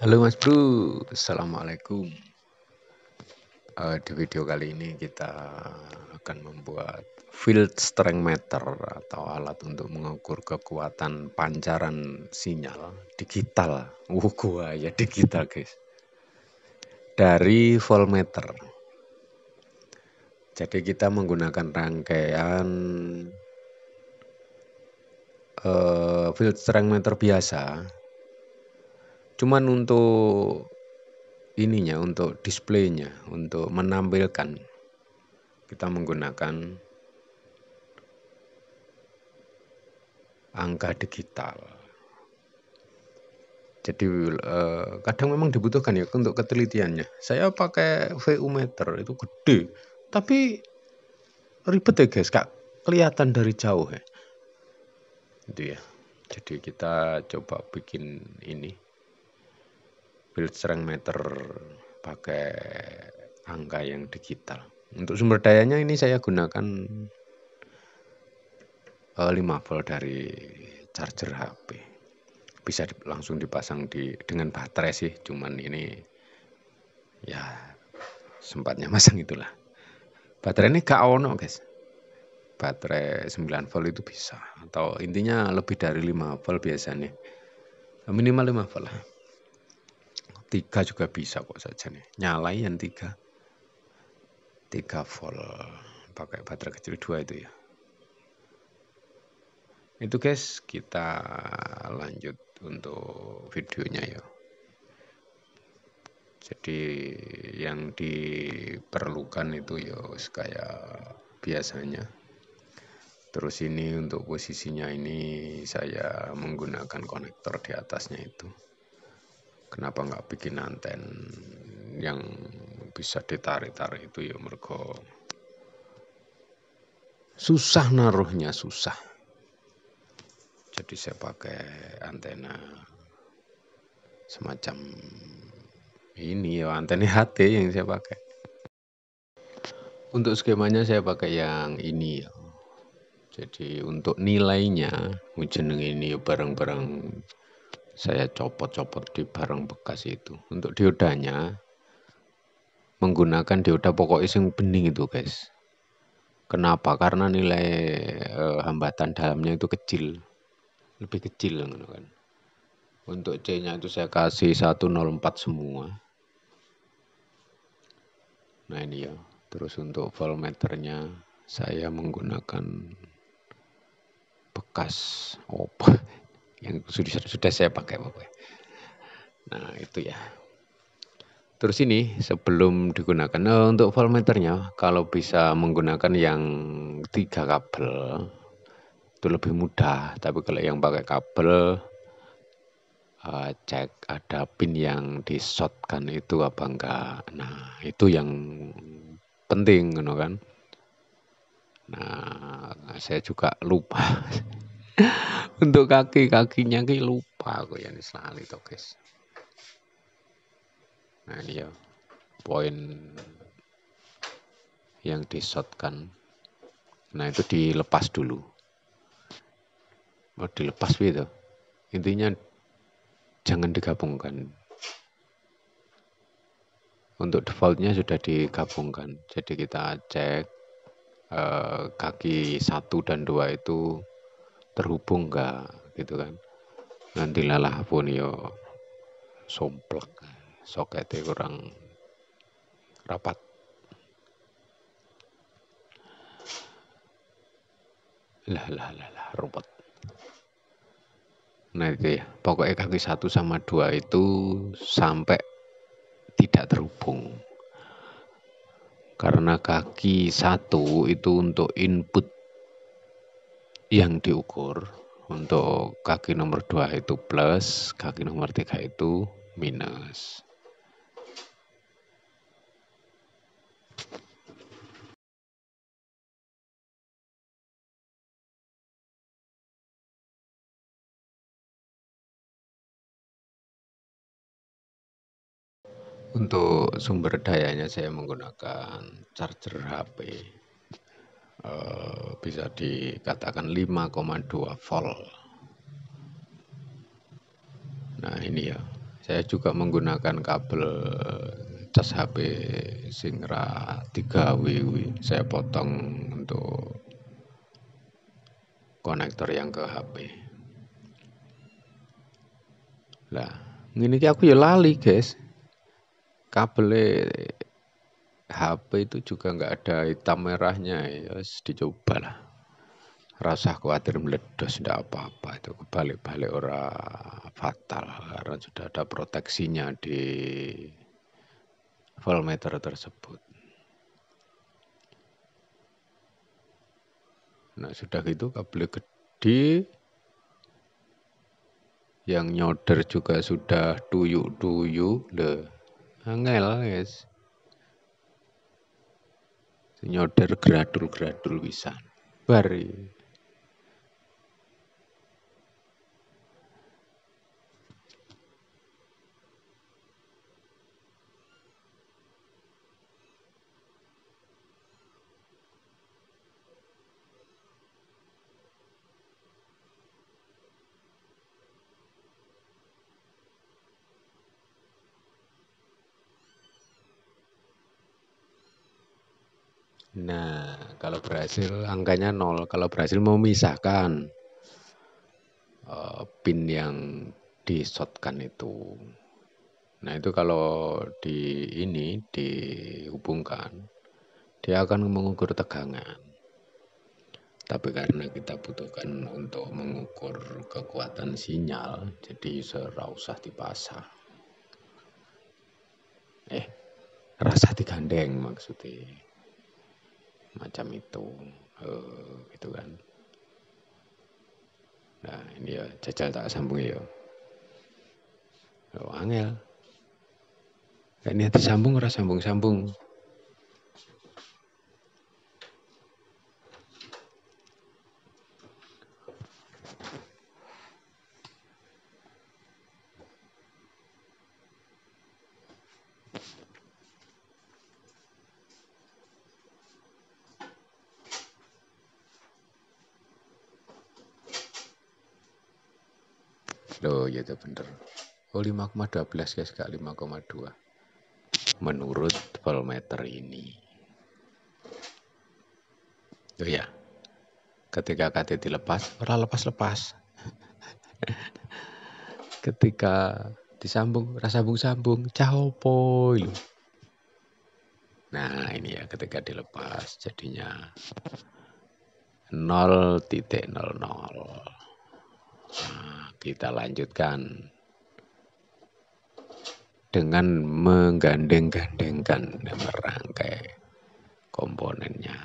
Halo Mas Bro, Assalamualaikum. Di video kali ini kita akan membuat field strength meter atau alat untuk mengukur kekuatan pancaran sinyal digital. Gua ya digital guys. Dari voltmeter. Jadi kita menggunakan rangkaian field strength meter biasa. Cuman untuk ininya, untuk displaynya, untuk menampilkan kita menggunakan angka digital. Jadi kadang memang dibutuhkan ya untuk ketelitiannya. Saya pakai VU meter itu gede, tapi ribet ya guys, Kak. Kelihatan dari jauh ya. Itu ya. Jadi kita coba bikin ini field strength meter pakai angka yang digital. Untuk sumber dayanya ini saya gunakan 5 volt dari charger HP. Bisa langsung dipasang dengan baterai sih, cuman ini ya sempatnya masang itulah. Baterai ini gak ono guys. Baterai 9 volt itu bisa, atau intinya lebih dari 5 volt biasanya. Minimal 5 volt lah. 3 juga bisa kok saja nih. Nyalain 3 volt pakai baterai kecil 2 itu ya. Itu guys, kita lanjut untuk videonya ya. Jadi yang diperlukan itu ya kayak biasanya. Terus ini untuk posisinya ini saya menggunakan konektor di atasnya itu. Kenapa nggak bikin anten yang bisa ditarik-tarik itu ya, mergo susah naruhnya, susah. Jadi saya pakai antena semacam ini ya, antena HT yang saya pakai. Untuk skemanya saya pakai yang ini ya. Jadi untuk nilainya, jeneng ini barang-barang saya copot-copot di barang bekas itu. Untuk diodanya, menggunakan dioda pokok yang bening itu guys. Kenapa? Karena nilai hambatan dalamnya itu kecil. Lebih kecil kan. Untuk C-nya itu saya kasih 104 semua. Nah ini ya. Terus untuk voltmeternya saya menggunakan bekas yang sudah saya pakai pokoknya. Nah itu ya. Terus ini sebelum digunakan untuk voltmeternya, kalau bisa menggunakan yang 3 kabel itu lebih mudah. Tapi kalau yang pakai kabel, cek ada pin yang di-shortkan itu apa enggak. Nah itu yang penting kan. Nah saya juga lupa. Untuk kaki-kakinya lupa aku ya, selalu itu guys. Nah ini ya poin yang di-shortkan. Nah itu dilepas dulu. Oh, dilepas gitu. Intinya jangan digabungkan. Untuk defaultnya sudah digabungkan. Jadi kita cek kaki 1 dan 2 itu terhubung enggak gitu kan. Nanti lalah pun yo somplak, soketnya kurang rapat. Lah rumput. Nah itu ya, pokoknya kaki 1 sama 2 itu sampai tidak terhubung. Karena kaki 1 itu untuk input yang diukur, untuk kaki nomor 2 itu plus, kaki nomor 3 itu minus. Untuk sumber dayanya saya menggunakan charger HP. Bisa dikatakan 5,2 volt. Nah ini ya, Saya juga menggunakan kabel cas HP sing ra 3W kuwi. Saya potong untuk konektor yang ke HP. Lah, ngene iki aku ya lali, guys. Kabel HP itu juga nggak ada hitam merahnya, ya wis dicoba lah. Rasa khawatir meledos, tidak apa-apa itu kebalik-balik ora fatal karena sudah ada proteksinya di voltmeter tersebut. Nah sudah gitu kabel gede yang nyoder juga sudah tuyuk-tuyuk deh, angel guys. Nyoder gradul-gradul bisa. Bari. Nah, kalau berhasil angkanya 0. Kalau berhasil memisahkan pin yang di-shotkan itu. Nah, itu kalau dihubungkan, dia akan mengukur tegangan. Tapi karena kita butuhkan untuk mengukur kekuatan sinyal, jadi serah dipasang. Rasa digandeng maksudnya. Macam itu. Gitu kan. Nah, ini ya jajal tak sambung ya. Angel. Ini disambung ora sambung-sambung. Loh, ya itu bener. Oh 5,12 guys, gak 5,2. Menurut voltmeter ini. Oh ya, ketika KT dilepas, ora lepas-lepas. Ketika disambung, ora sambung-sambung, caopo lho. Nah, ini ya ketika dilepas jadinya 0,00. Nah, kita lanjutkan dengan menggandeng-gandengkan merangkai komponennya.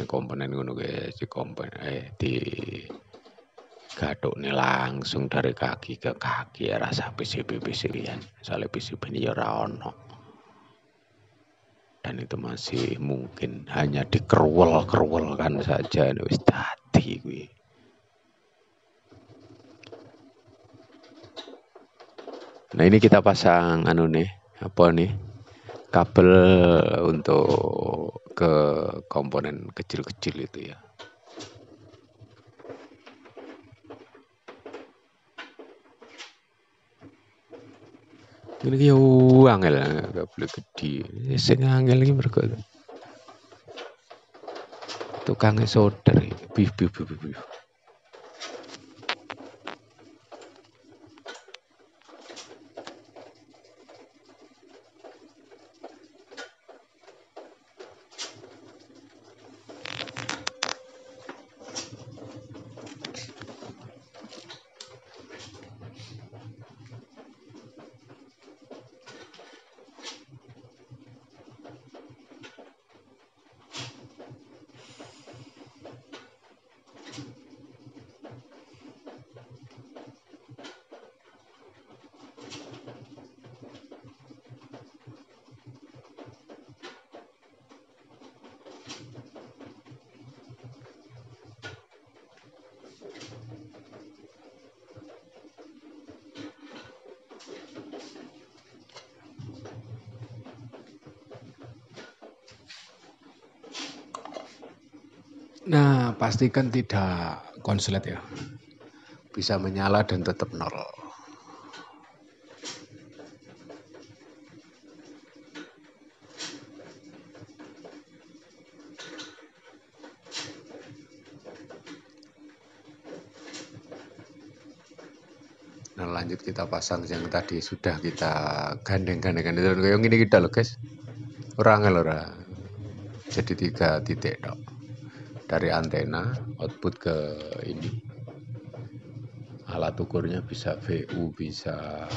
Komponen ngono guys, di gathukne langsung dari kaki ke kaki ya rasa PCB-PCB-an. Soalnya PCB ini ya ora ono. Dan itu masih mungkin hanya dikeruwel-keruwelkan saja wis dadi kuwi. Nah ini kita pasang kabel untuk ke komponen kecil-kecil itu ya. Ini ki angel kabel gede. Sing angel iki mergo tukangnya solder. Bif. Nah, pastikan tidak konslet ya. Bisa menyala dan tetap nol. lanjut kita pasang yang tadi sudah kita gandeng-gandeng kayak gini kita loh guys, orang jadi 3 titik dok. Dari antena output ke ini, alat ukurnya bisa VU, bisa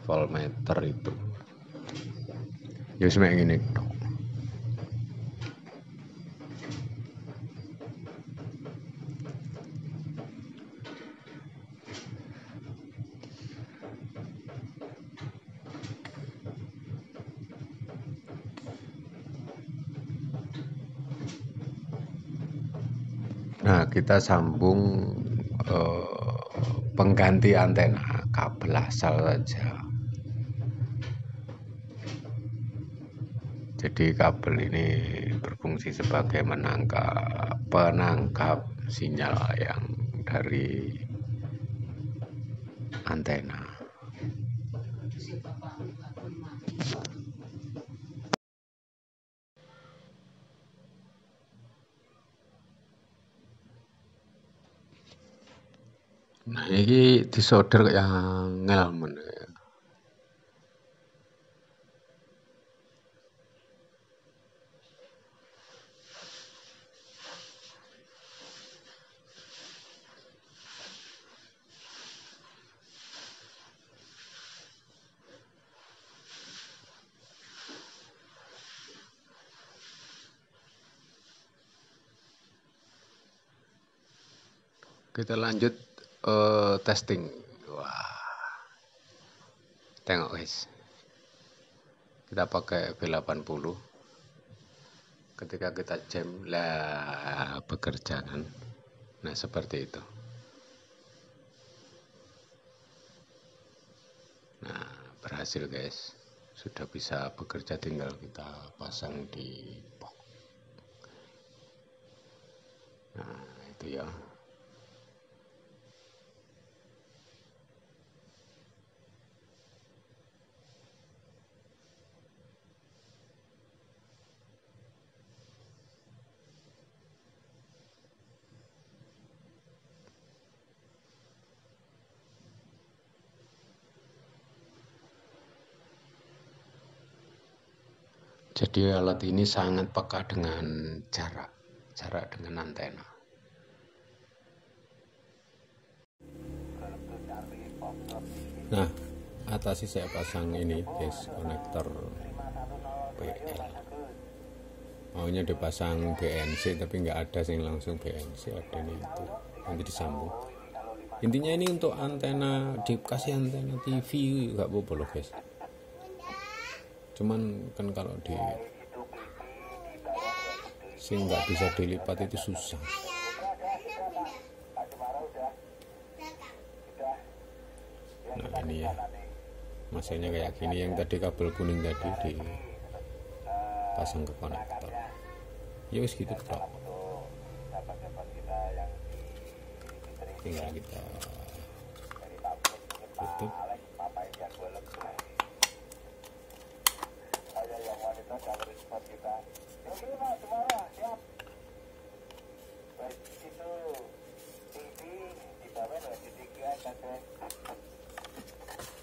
voltmeter itu ya semuanya gini dok. Nah, kita sambung pengganti antena, kabel asal saja. Jadi kabel ini berfungsi sebagai penangkap sinyal yang dari antena. Nah, ini disolder yang ngelmen. Kita lanjut testing. Wah, tengok guys. Kita pakai V80. Ketika kita jam lah bekerja kan. Nah, seperti itu. Nah, berhasil guys. Sudah bisa bekerja, tinggal kita pasang di box. Nah, itu ya. Jadi alat ini sangat peka dengan jarak dengan antena. Nah, atas saya pasang ini guys, konektor PL. Maunya dipasang BNC tapi nggak ada sih langsung BNC, ada nih itu nanti disambung. Intinya ini untuk antena, dikasih antena TV nggak apa-apa loh guys. Cuman kan kalau di sing nggak bisa dilipat itu susah. Nah ini ya, masanya kayak gini, yang tadi kabel kuning tadi dipasang ke konektor. Ya wis gitu tok. Tinggal kita tutup.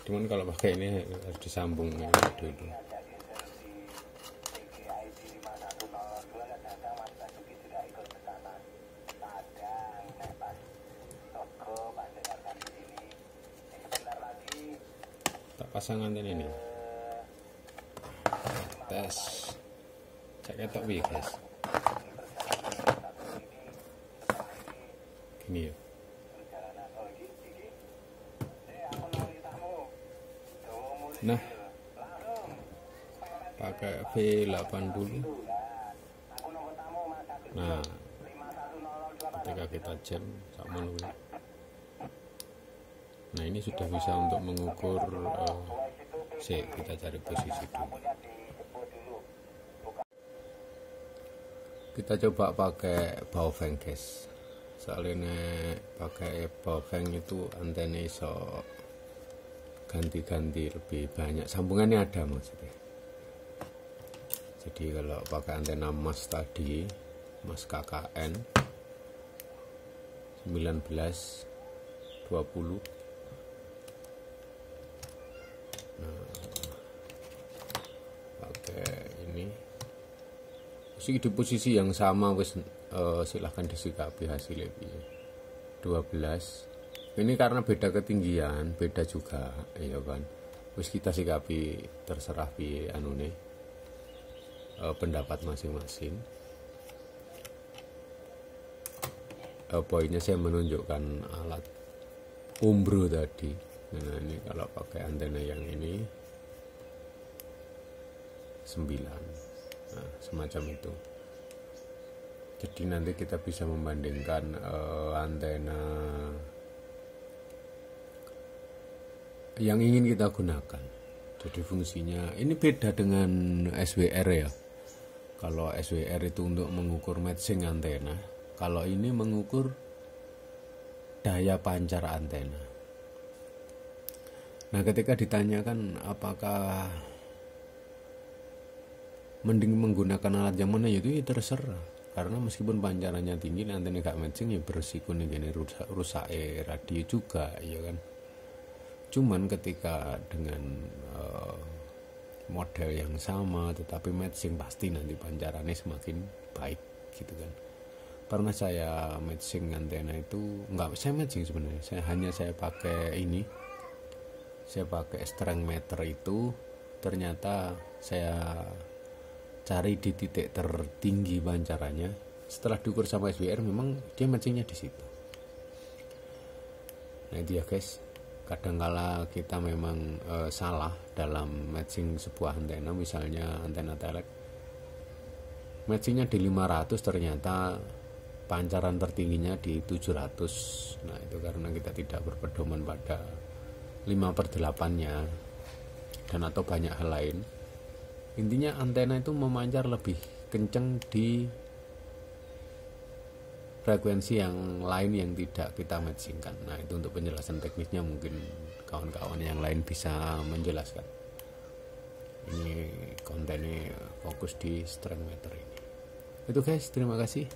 Cuman kalau pakai ini harus disambung dulu. Tak pasang antena ini. Tes. Cek ketok piye, guys. Gini ya. Nah, pakai V80. Nah, ketika kita jam sama dulu. Nah, ini sudah bisa untuk mengukur kita cari posisi dulu. Kita coba pakai Baofeng guys. Soalnya pakai Baofeng itu antena iso ganti-ganti lebih banyak, sambungannya ada maksudnya. Jadi kalau pakai antena mas tadi, mas KKN 19 20 Masih di posisi yang sama wis, silahkan disikapi hasilnya piye. 12. Ini karena beda ketinggian, beda juga, ya kan. Wis kita sikapi terserah piye anune, pendapat masing-masing. Poinnya saya menunjukkan alat umbro tadi. Nah, ini kalau pakai antena yang ini 9. Nah, semacam itu. Jadi nanti kita bisa membandingkan antena yang ingin kita gunakan. Jadi fungsinya ini beda dengan SWR ya. Kalau SWR itu untuk mengukur matching antena, kalau ini mengukur daya pancar antena. Nah, ketika ditanyakan apakah mending menggunakan alat yang mana, itu ya terserah, karena meskipun pancarannya tinggi nanti gak matching ya beresiko nih gini rusak radio juga, ya kan. Cuman ketika dengan model yang sama tetapi matching, pasti nanti pancarannya semakin baik gitu kan. Pernah saya matching antena itu, enggak saya matching sebenarnya, saya pakai ini, saya pakai strength meter itu, ternyata saya cari di titik tertinggi pancarannya, setelah diukur sama SWR memang dia matchingnya di situ. Nah itu ya guys, kadangkala kita memang salah dalam matching sebuah antena. Misalnya antena telek matchingnya di 500, ternyata pancaran tertingginya di 700. Nah itu karena kita tidak berpedoman pada 5/8 nya dan atau banyak hal lain. Intinya antena itu memancar lebih kenceng di frekuensi yang lain yang tidak kita matchingkan. Nah itu untuk penjelasan teknisnya, mungkin kawan-kawan yang lain bisa menjelaskan. Ini kontennya fokus di strength meter ini. Itu guys, terima kasih.